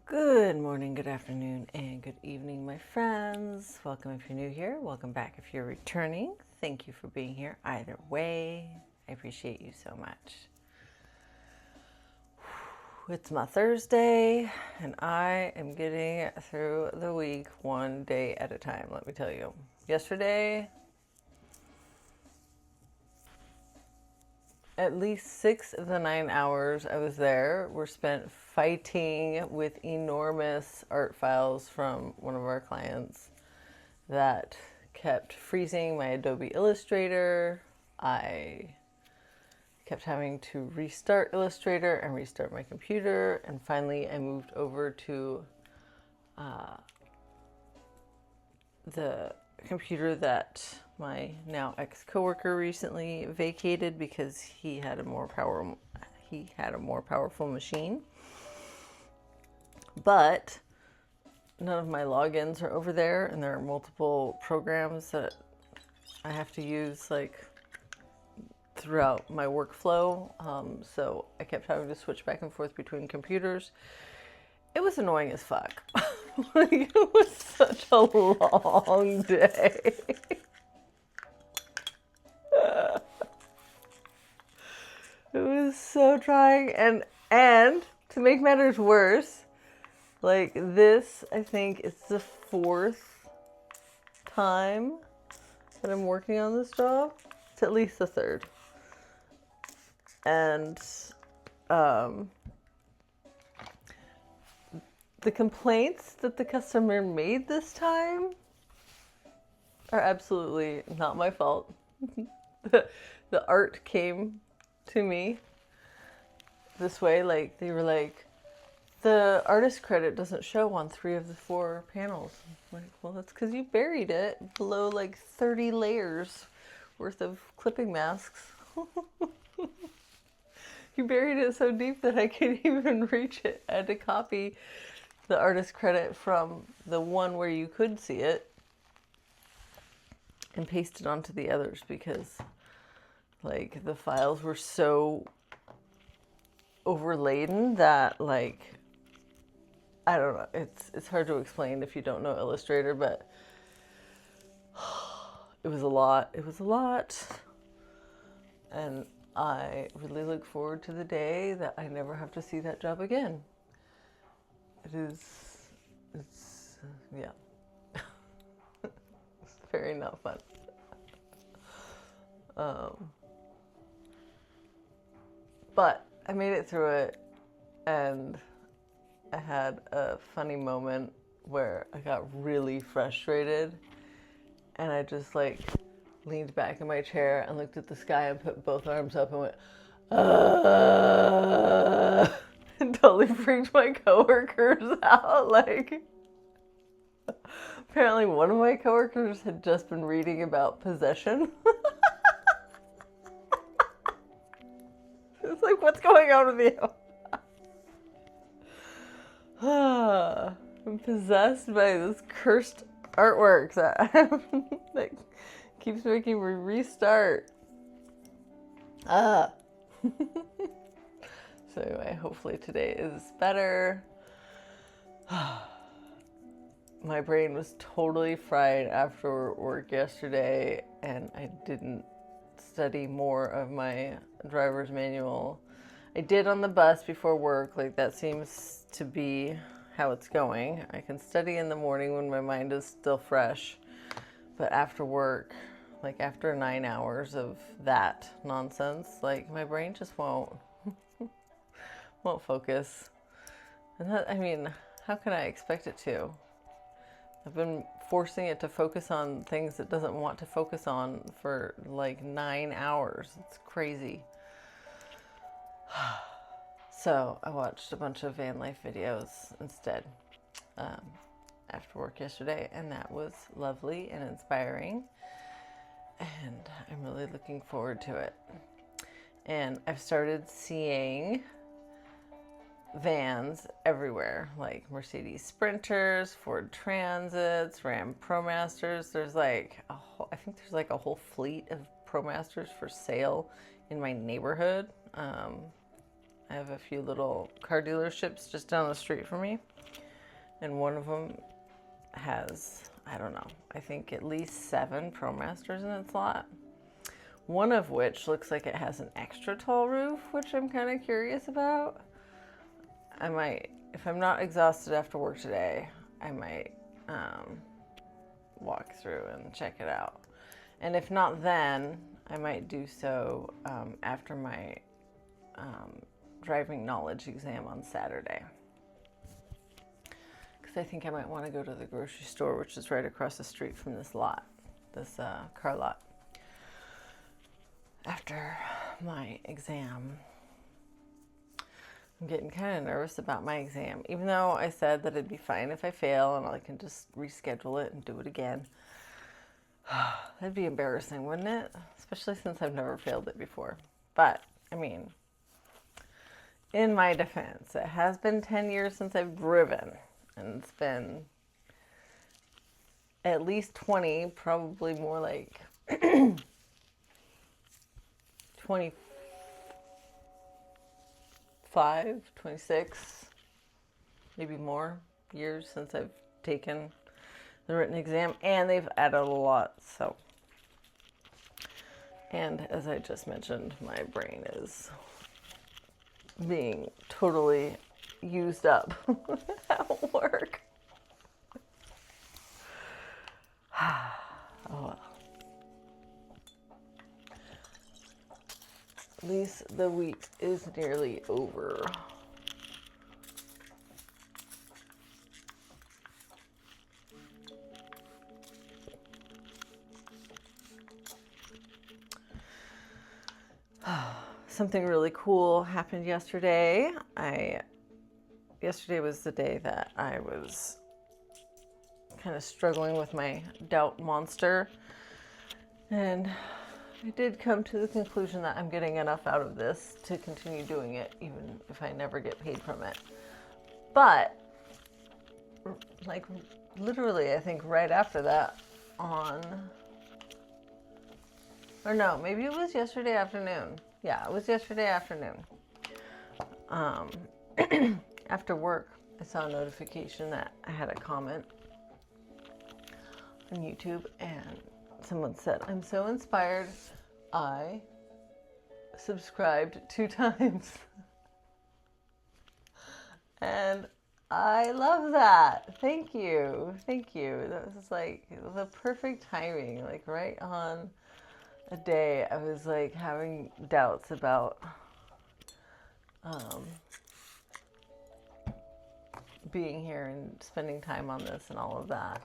Good morning, good afternoon, and good evening, my friends. Welcome if you're new here. Welcome back if you're returning. Thank you for being here. Either way, I appreciate you so much. It's my Thursday, and I am getting through the week one day at a time, let me tell you. Yesterday, at least 6 of the 9 hours I was there were spent fighting with enormous art files from one of our clients that kept freezing my Adobe Illustrator. I kept having to restart Illustrator and restart my computer, and finally I moved over to the computer that my now ex-coworker recently vacated because he had a more powerful machine. But none of my logins are over there, and there are multiple programs that I have to use like throughout my workflow. So I kept having to switch back and forth between computers. It was annoying as fuck. Like, it was such a long day. It was so trying, and to make matters worse, like this, I think it's the 4th time that I'm working on this job. It's at least the 3rd. And the complaints that the customer made this time are absolutely not my fault. The art came to me this way, like they were like, the artist credit doesn't show on 3 of the 4 panels. I'm like, well, that's because you buried it below like 30 layers worth of clipping masks. You buried it so deep that I couldn't even reach it. I had to copy the artist credit from the one where you could see it and paste it onto the others because like the files were so overladen that like, I don't know, it's hard to explain if you don't know Illustrator, but it was a lot. And I really look forward to the day that I never have to see that job again. It's very not fun. But I made it through it, and I had a funny moment where I got really frustrated, and I just like leaned back in my chair and looked at the sky and put both arms up and went, and totally freaked my coworkers out. Like, apparently one of my coworkers had just been reading about possession. It's like, what's going on with you? I'm possessed by this cursed artwork that keeps making me restart. So anyway, hopefully today is better. My brain was totally fried after work yesterday, and I didn't study more of my driver's manual. I did on the bus before work, like that seems to be how it's going. I can study in the morning when my mind is still fresh, but after work, like after 9 hours of that nonsense, like my brain just won't focus. And that, I mean, how can I expect it to? I've been forcing it to focus on things it doesn't want to focus on for like 9 hours. It's crazy. So I watched a bunch of van life videos instead after work yesterday, and that was lovely and inspiring, and I'm really looking forward to it. And I've started seeing vans everywhere, like Mercedes Sprinters, Ford Transits, Ram ProMasters. There's like I think there's like a whole fleet of ProMasters for sale in my neighborhood. I have a few little car dealerships just down the street from me, and one of them has, I don't know, I think at least 7 ProMasters in its lot. One of which looks like it has an extra tall roof, which I'm kind of curious about. I might, if I'm not exhausted after work today, I might walk through and check it out. And if not then, I might do so after my driving knowledge exam on Saturday. Because I think I might want to go to the grocery store, which is right across the street from this lot, this car lot, after my exam. I'm getting kind of nervous about my exam, even though I said that it'd be fine if I fail and I can just reschedule it and do it again. That'd be embarrassing, wouldn't it? Especially since I've never failed it before. But, I mean, in my defense, it has been 10 years since I've driven, and it's been at least 20, probably more like 25, 26, maybe more years since I've taken the written exam, and they've added a lot, so. And as I just mentioned, my brain is being totally used up at work. Oh well. At least the week is nearly over. Something really cool happened yesterday. Yesterday was the day that I was kind of struggling with my doubt monster, and I did come to the conclusion that I'm getting enough out of this to continue doing it, even if I never get paid from it. But, like, literally, I think right after that or no, maybe it was yesterday afternoon. Yeah, it was yesterday afternoon. After work, I saw a notification that I had a comment on YouTube, and someone said, "I'm so inspired, I subscribed 2 times." And I love that. Thank you. Thank you. That was like the perfect timing, like right on a day I was like having doubts about being here and spending time on this and all of that.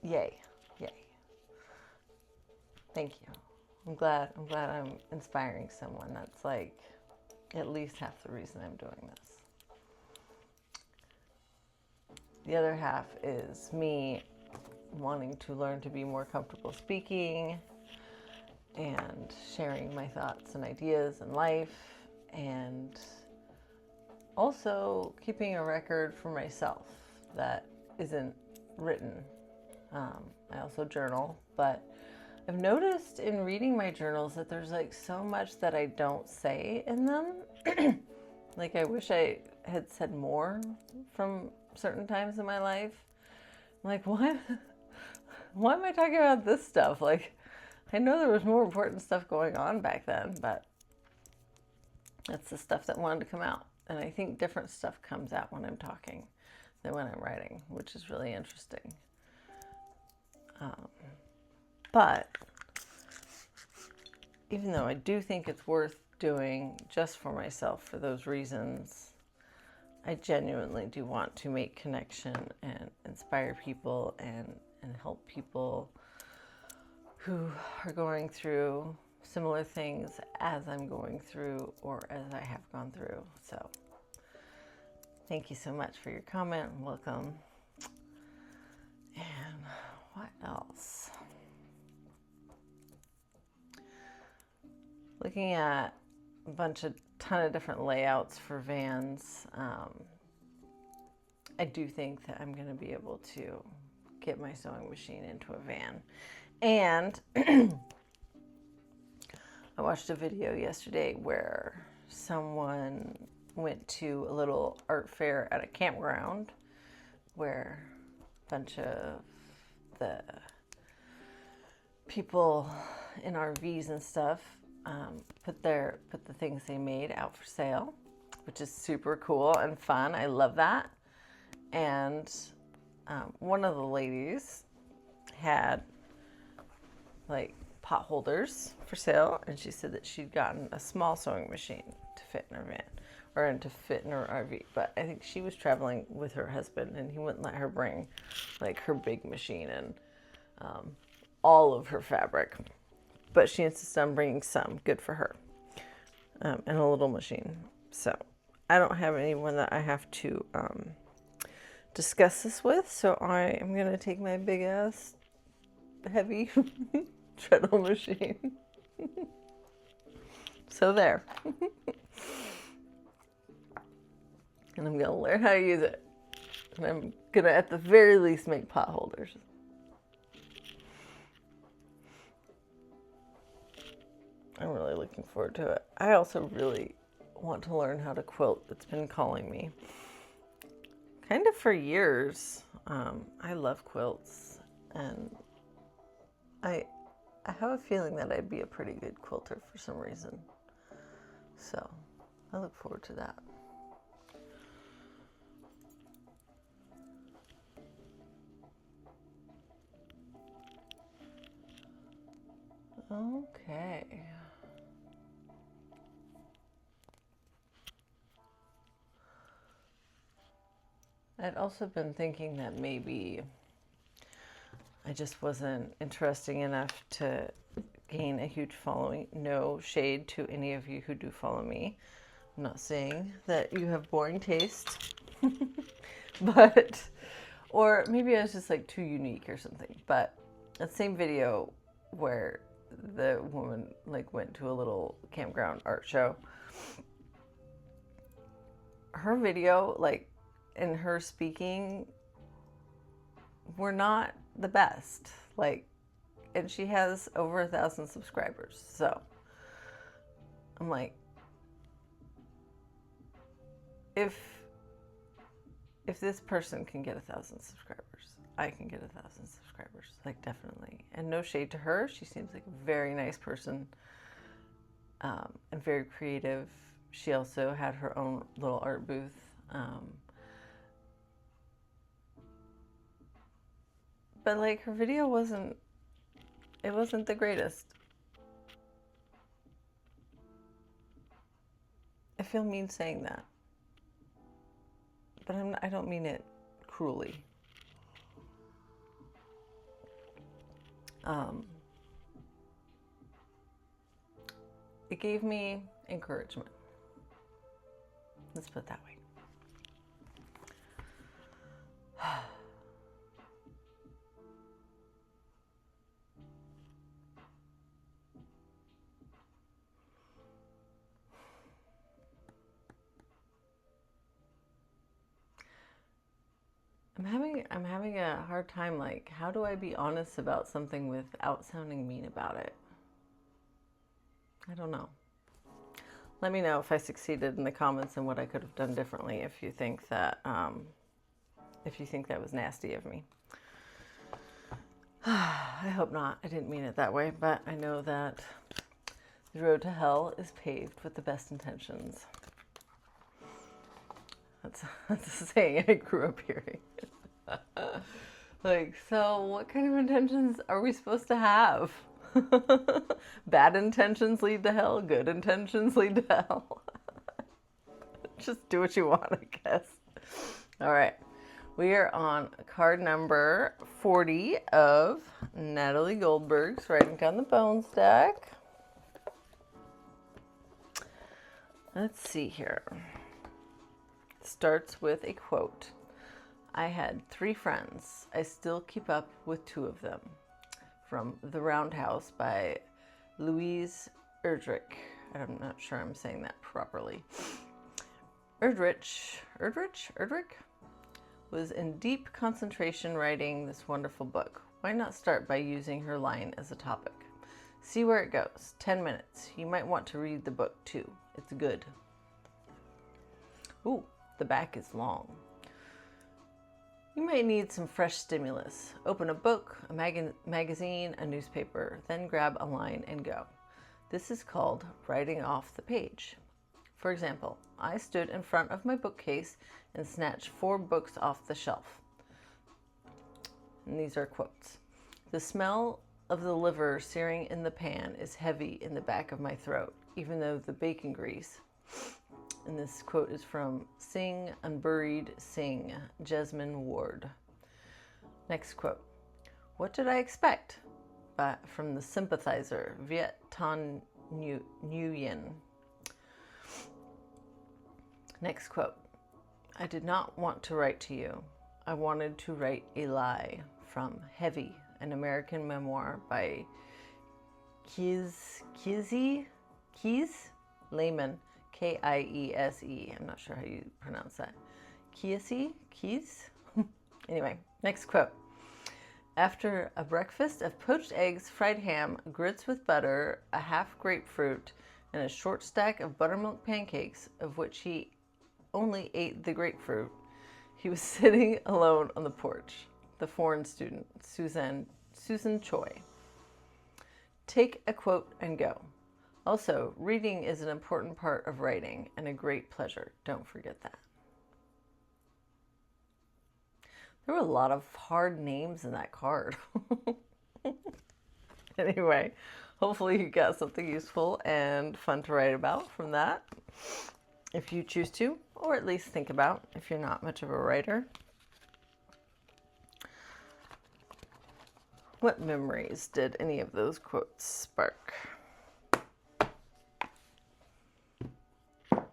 Yay. Yay. Thank you. I'm glad I'm inspiring someone. That's like at least half the reason I'm doing this. The other half is me wanting to learn to be more comfortable speaking and sharing my thoughts and ideas in life, and also keeping a record for myself that isn't written. I also journal, but I've noticed in reading my journals that there's like so much that I don't say in them. Like I wish I had said more from certain times in my life. I'm like, why am I talking about this stuff? Like, I know there was more important stuff going on back then, but that's the stuff that wanted to come out. And I think different stuff comes out when I'm talking than when I'm writing, which is really interesting. But even though I do think it's worth doing just for myself for those reasons, I genuinely do want to make connection and inspire people and help people who are going through similar things as I'm going through or as I have gone through. So thank you so much for your comment. Welcome. And what else? Looking at a ton of different layouts for vans. I do think that I'm going to be able to get my sewing machine into a van. And I watched a video yesterday where someone went to a little art fair at a campground where a bunch of the people in RVs and stuff put the things they made out for sale, which is super cool and fun. I love that. And one of the ladies had like pot holders for sale, and she said that she'd gotten a small sewing machine to fit in her van or to fit in her RV. But I think she was traveling with her husband, and he wouldn't let her bring like her big machine and all of her fabric. But she insisted on bringing some. Good for her. And a little machine. So I don't have anyone that I have to discuss this with. So I am going to take my big ass heavy treadle machine. So there. And I'm going to learn how to use it. And I'm going to at the very least make pot holders. I'm really looking forward to it. I also really want to learn how to quilt. It's been calling me. Kind of for years. I love quilts. And I have a feeling that I'd be a pretty good quilter for some reason. So I look forward to that. Okay. I'd also been thinking that maybe I just wasn't interesting enough to gain a huge following. No shade to any of you who do follow me. I'm not saying that you have boring taste, but, or maybe I was just like too unique or something. But that same video where the woman like went to a little campground art show, her video, like, and her speaking were not the best. Like, and she has over 1,000 subscribers. So I'm like, if this person can get 1,000 subscribers, I can get 1,000 subscribers. Like, definitely. And no shade to her. She seems like a very nice person, and very creative. She also had her own little art booth. But like, her video wasn't the greatest. I feel mean saying that, but I don't mean it cruelly. It gave me encouragement. Let's put it that way. I'm having a hard time, like, how do I be honest about something without sounding mean about it? I don't know. Let me know if I succeeded in the comments and what I could have done differently if you think that was nasty of me. I hope not. I didn't mean it that way, but I know that the road to hell is paved with the best intentions. That's a saying I grew up hearing. Like, so what kind of intentions are we supposed to have? Bad intentions lead to hell. Good intentions lead to hell. Just do what you want, I guess. All right. We are on card number 40 of Natalie Goldberg's Writing Down the Bone Stack. Let's see here. It starts with a quote. I had 3 friends. I still keep up with 2 of them. From The Roundhouse by Louise Erdrich. I'm not sure I'm saying that properly. Erdrich was in deep concentration writing this wonderful book. Why not start by using her line as a topic? See where it goes. 10 minutes. You might want to read the book too. It's good. Ooh, the back is long. You might need some fresh stimulus. Open a book, a magazine, a newspaper, then grab a line and go. This is called writing off the page. For example, I stood in front of my bookcase and snatched 4 books off the shelf. And these are quotes. The smell of the liver searing in the pan is heavy in the back of my throat, even though the bacon grease. And this quote is from Sing Unburied Sing, Jesmyn Ward. Next quote. What did I expect? From the sympathizer, Viet Thanh Nguyen. Next quote. I did not want to write to you. I wanted to write a lie, from Heavy, an American memoir by Kiese Layman, Kiese. I'm not sure how you pronounce that. Kiese? Anyway, next quote. After a breakfast of poached eggs, fried ham, grits with butter, a half grapefruit, and a short stack of buttermilk pancakes, of which he only ate the grapefruit, he was sitting alone on the porch. The foreign student, Susan Choi. Take a quote and go. Also, reading is an important part of writing and a great pleasure. Don't forget that. There were a lot of hard names in that card. Anyway, hopefully you got something useful and fun to write about from that, if you choose to, or at least think about if you're not much of a writer. What memories did any of those quotes spark? All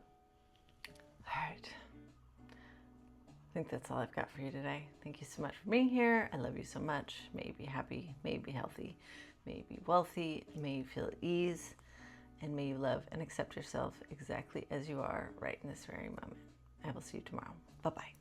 right. I think that's all I've got for you today. Thank you so much for being here. I love you so much. May you be happy, may you be healthy, may you be wealthy, may you feel at ease, and may you love and accept yourself exactly as you are right in this very moment. I will see you tomorrow. Bye-bye.